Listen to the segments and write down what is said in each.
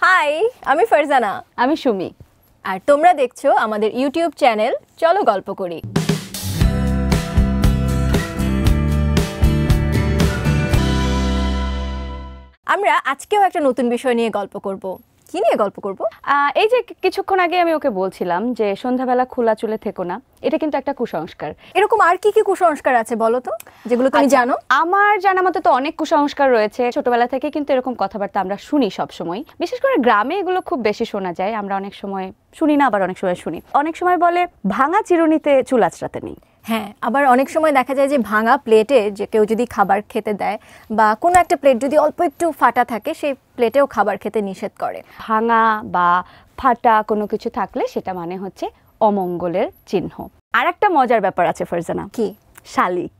High, আমি ফারজানা। আমি সুমি। আর তোমরা দেখছো আমাদের ইউটিউব চ্যানেল চলো গল্প করি। আমরা আজকেও একটা নতুন বিষয় নিয়ে গল্প করব। কি নিয়ে গল্প করব? এই যে কিছুক্ষণ আগে আমি ওকে বলছিলাম যে সন্ধ্যাবেলা খোলা চুলে থেকো না, এটা কিন্তু একটা কুসংস্কার। এরকম আর কি কি কুসংস্কার আছে বলো তো, যেগুলো তুমি জানো? আমার জানা মতে তো অনেক কুসংস্কার রয়েছে। ছোটবেলা থেকে কিন্তু এরকম কথাবার্তা আমরা শুনি সব সময়, বিশেষ করে গ্রামে এগুলো খুব বেশি শোনা যায়। আমরা অনেক সময় শুনি না, আবার অনেক সময় শুনি। অনেক সময় বলে ভাঙা চিরুনিতে চুল আঁচড়াতে নেই। হ্যাঁ, আবার অনেক সময় দেখা যায় যে ভাঙা প্লেটে যে কেউ যদি খাবার খেতে দেয় বা কোনো একটা প্লেট যদি অল্প একটু ফাটা থাকে সেই প্লেটেও খাবার খেতে নিষেধ করে। ভাঙা বা ফাটা কোনো কিছু থাকলে সেটা মানে হচ্ছে অমঙ্গলের চিহ্ন। আর একটা মজার ব্যাপার আছে ফারজানা। কি? শালিক।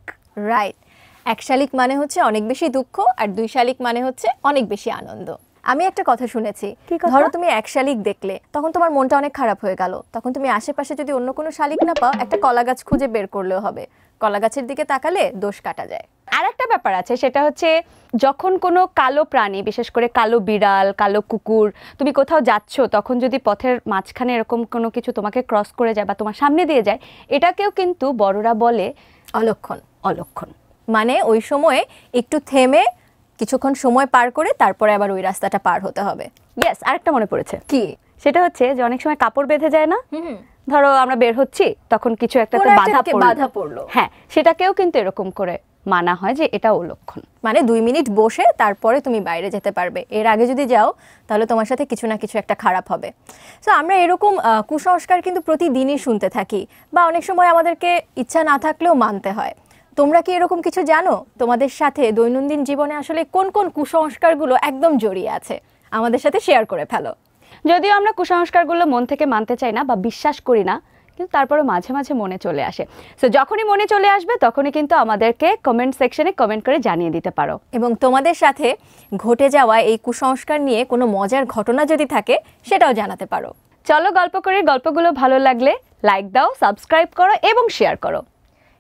রাইট। এক শালিক মানে হচ্ছে অনেক বেশি দুঃখ, আর দুই শালিক মানে হচ্ছে অনেক বেশি আনন্দ। আমি একটা কথা শুনেছি, ধরো তুমি এক শালিক দেখলে, তখন তোমার মনটা অনেক খারাপ হয়ে গেল, তখন তুমি আশেপাশে যদি অন্য কোনো শালিক না পাও, একটা কলা গাছ খুঁজে বের করলেও হবে। কলা গাছের দিকে তাকালে দোষ কাটা যায়। আর একটা ব্যাপার আছে, সেটা হচ্ছে যখন কোনো কালো প্রাণী, বিশেষ করে কালো বিড়াল, কালো কুকুর, তুমি কোথাও যাচ্ছ, তখন যদি পথের মাঝখানে এরকম কোনো কিছু তোমাকে ক্রস করে যায় বা তোমার সামনে দিয়ে যায়, এটাকেও কিন্তু বড়রা বলে অলক্ষণ। অলক্ষণ মানে ওই সময়ে একটু থেমে কিছুক্ষণ সময় পার করে তারপরে আবার ওই রাস্তাটা পার হতে হবে। ইয়েস, আরেকটা মনে পড়েছে। কি? সেটা হচ্ছে যে অনেক সময় কাপড় বেঁধে যায় না, ধরো আমরা বের হচ্ছি, তখন কিছু একটাতে বাধা পড়লো, হ্যাঁ, সেটাকেও কিন্তু এরকম করে মানা হয় যে এটা অলক্ষণ। মানে 2 মিনিট বসে তারপরে তুমি বাইরে যেতে পারবে, এর আগে যদি যাও তাহলে তোমার সাথে কিছু না কিছু একটা খারাপ হবে। সো আমরা এরকম কুসংস্কার কিন্তু প্রতিদিনই শুনতে থাকি, বা অনেক সময় আমাদেরকে ইচ্ছা না থাকলেও মানতে হয়। তোমরা কি এরকম কিছু জানো তোমাদের সাথে দৈনন্দিন জীবনে আসলে কোন কোন কুসংস্কারগুলো একদম জড়িয়ে আছে? আমাদের সাথে শেয়ার করে ফেলো। যদিও আমরা কুসংস্কারগুলো মন থেকে মানতে চাই না বা বিশ্বাস করি না, কিন্তু তারপরে মাঝে মাঝে মনে চলে আসে। সো যখনই মনে চলে আসবে তখনই কিন্তু আমাদেরকে কমেন্ট সেকশনে কমেন্ট করে জানিয়ে দিতে পারো। এবং তোমাদের সাথে ঘটে যাওয়া এই কুসংস্কার নিয়ে কোনো মজার ঘটনা যদি থাকে সেটাও জানাতে পারো। চলো গল্প করি। গল্পগুলো ভালো লাগলে লাইক দাও, সাবস্ক্রাইব করো এবং শেয়ার করো।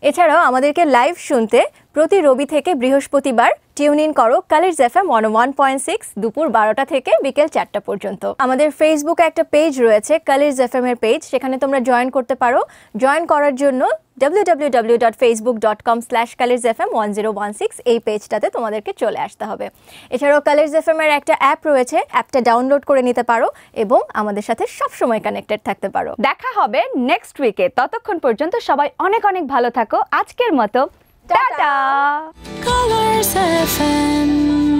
এছাড়াও আমাদেরকে লাইভ শুনতে প্রতি রবি থেকে বৃহস্পতিবার টিউন ইন করো কালিজ এফএম 101.6 দুপুর 12টা থেকে বিকেল 4টা পর্যন্ত। আমাদের ফেসবুকে একটা পেজ রয়েছে, কালিজ এফএম এর পেজ, সেখানে তোমরা জয়েন করতে পারো। জয়েন করার জন্য www.facebook.com/kalirzfm1016 এই পেজটাতে তোমাদেরকে চলে আসতে হবে। এছাড়াও কালিজ এফএম এর একটা অ্যাপ রয়েছে, অ্যাপটা ডাউনলোড করে নিতে পারো এবং আমাদের সাথে সবসময় কানেক্টেড থাকতে পারো। দেখা হবে নেক্সট উইকে, ততক্ষণ পর্যন্ত সবাই অনেক অনেক ভালো থাকো। আজকের মতো টাটা। Colors FM